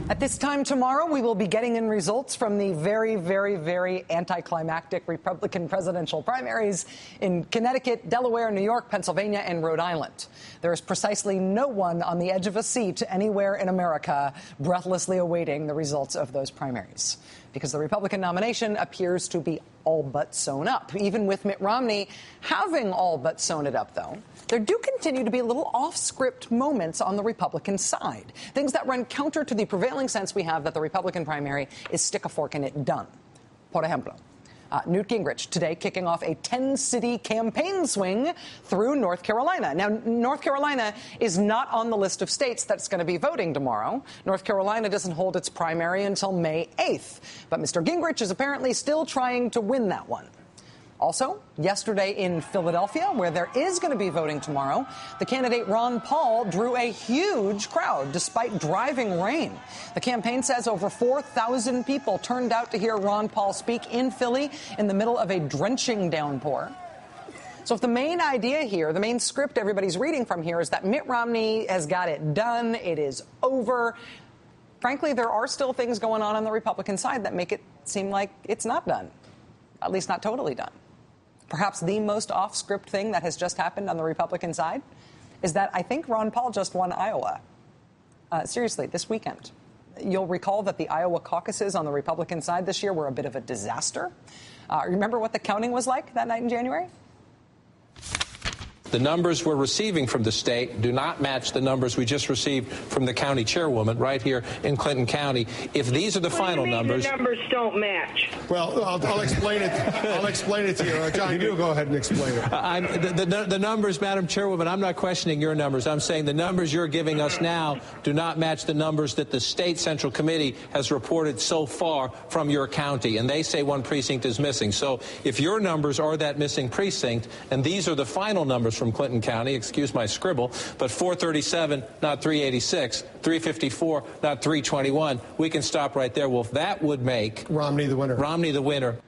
At this time tomorrow, we will be getting in results from the very, very, very anticlimactic Republican presidential primaries in Connecticut, Delaware, New York, Pennsylvania, and Rhode Island. There is precisely no one on the edge of a seat anywhere in America breathlessly awaiting the results of those primaries, because the Republican nomination appears to be all but sewn up. Even with Mitt Romney having all but sewn it up, though, there do continue to be little off-script moments on the Republican side, things that run counter to the prevailing sense we have that the Republican primary is stick a fork in it done. Por ejemplo, Newt Gingrich today kicking off a 10-city campaign swing through North Carolina. Now, North Carolina is not on the list of states that's going to be voting tomorrow. North Carolina doesn't hold its primary until May 8th. But Mr. Gingrich is apparently still trying to win that one. Also, yesterday in Philadelphia, where there is going to be voting tomorrow, the candidate Ron Paul drew a huge crowd despite driving rain. The campaign says over 4,000 people turned out to hear Ron Paul speak in Philly in the middle of a drenching downpour. So if the main idea here, the main script everybody's reading from here is that Mitt Romney has got it done, it is over, frankly, there are still things going on the Republican side that make it seem like it's not done, at least not totally done. Perhaps the most off-script thing that has just happened on the Republican side is that I think Ron Paul just won Iowa. Seriously, this weekend. You'll recall that the Iowa caucuses on the Republican side this year were a bit of a disaster. Remember what the counting was like that night in January? The numbers we're receiving from the state do not match the numbers we just received from the county chairwoman right here in Clinton County. If these are the final numbers, the numbers don't match. Well, I'll explain it. I'll explain it to you. John, you go ahead and explain it. The numbers, Madam Chairwoman, I'm not questioning your numbers. I'm saying the numbers you're giving us now do not match the numbers that the State Central Committee has reported so far from your county, and they say one precinct is missing. So if your numbers are that missing precinct, and these are the final numbers from Clinton County, excuse my scribble, but 437, not 386, 354, not 321, we can stop right there. Well, that would make Romney the winner. Romney the winner.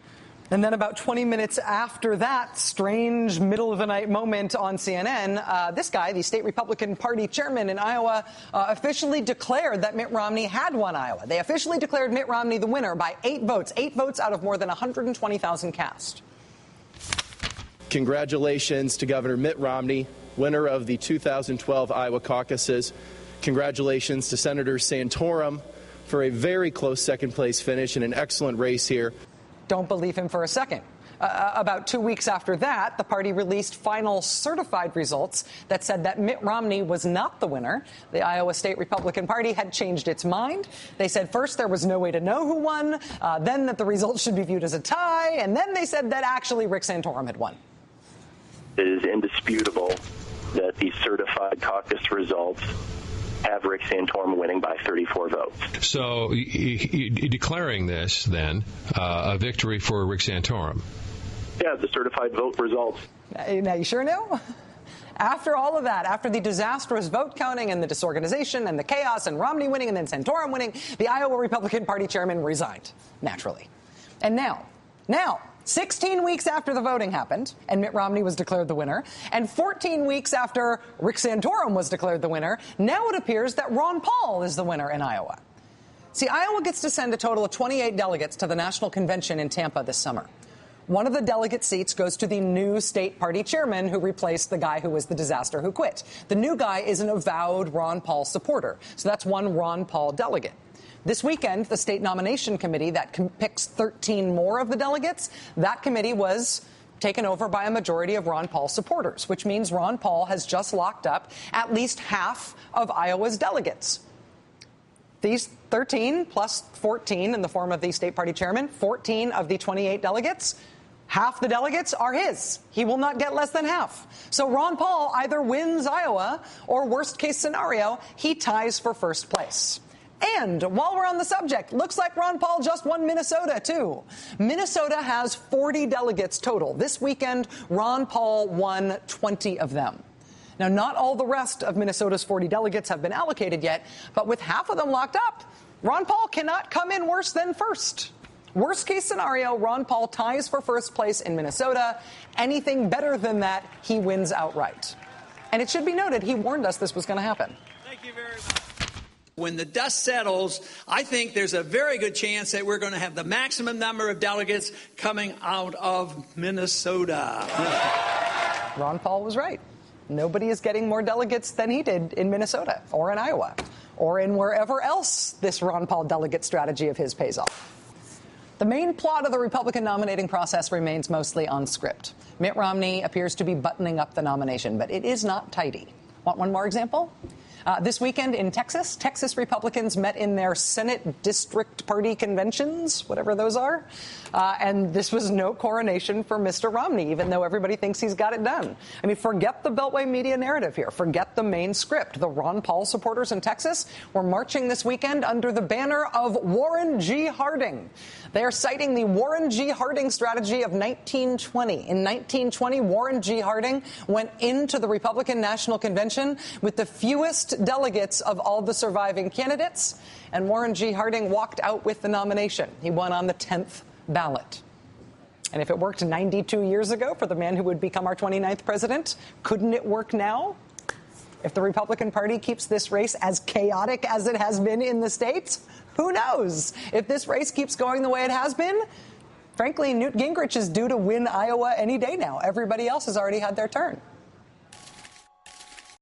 And then about 20 minutes after that strange middle-of-the-night moment on CNN, this guy, the state Republican Party chairman in Iowa, officially declared that Mitt Romney had won Iowa. They officially declared Mitt Romney the winner by 8 votes out of more than 120,000 cast. Congratulations to Governor Mitt Romney, winner of the 2012 Iowa caucuses. Congratulations to Senator Santorum for a very close second-place finish in an excellent race here. Don't believe him for a second. About 2 weeks after that, the party released final certified results that said that Mitt Romney was not the winner. The Iowa State Republican Party had changed its mind. They said first there was no way to know who won, then that the results should be viewed as a tie, and then they said that actually Rick Santorum had won. It is indisputable that the certified caucus results have Rick Santorum winning by 34 votes. So declaring this, then, a victory for Rick Santorum? Yeah, the certified vote results. Now, you sure knew? After all of that, after the disastrous vote counting and the disorganization and the chaos and Romney winning and then Santorum winning, the Iowa Republican Party chairman resigned, naturally. And now, 16 weeks after the voting happened and Mitt Romney was declared the winner, and 14 weeks after Rick Santorum was declared the winner, now it appears that Ron Paul is the winner in Iowa. See, Iowa gets to send a total of 28 delegates to the National Convention in Tampa this summer. One of the delegate seats goes to the new state party chairman who replaced the guy who was the disaster who quit. The new guy is an avowed Ron Paul supporter, so that's one Ron Paul delegate. This weekend, the state nomination committee that picks 13 more of the delegates, that committee was taken over by a majority of Ron Paul supporters, which means Ron Paul has just locked up at least half of Iowa's delegates. These 13 plus 14 in the form of the state party chairman, 14 of the 28 delegates, half the delegates are his. He will not get less than half. So Ron Paul either wins Iowa or, worst case scenario, he ties for first place. And while we're on the subject, looks like Ron Paul just won Minnesota, too. Minnesota has 40 delegates total. This weekend, Ron Paul won 20 of them. Now, not all the rest of Minnesota's 40 delegates have been allocated yet, but with half of them locked up, Ron Paul cannot come in worse than first. Worst case scenario, Ron Paul ties for first place in Minnesota. Anything better than that, he wins outright. And it should be noted, he warned us this was going to happen. Thank you very much. When the dust settles, I think there's a very good chance that we're going to have the maximum number of delegates coming out of Minnesota. Ron Paul was right. Nobody is getting more delegates than he did in Minnesota or in Iowa or in wherever else this Ron Paul delegate strategy of his pays off. The main plot of the Republican nominating process remains mostly on script. Mitt Romney appears to be buttoning up the nomination, but it is not tidy. Want one more example? This weekend in Texas Republicans met in their Senate district party conventions, whatever those are. And this was no coronation for Mr. Romney, even though everybody thinks he's got it done. I mean, forget the Beltway media narrative here. Forget the main script. The Ron Paul supporters in Texas were marching this weekend under the banner of Warren G. Harding. They are citing the Warren G. Harding strategy of 1920. In 1920, Warren G. Harding went into the Republican National Convention with the fewest delegates of all the surviving candidates, and Warren G. Harding walked out with the nomination. He won on the 10th ballot. And if it worked 92 years ago for the man who would become our 29th president, couldn't it work now? If the Republican Party keeps this race as chaotic as it has been in the states, who knows? If this race keeps going the way it has been, frankly, Newt Gingrich is due to win Iowa any day now. Everybody else has already had their turn.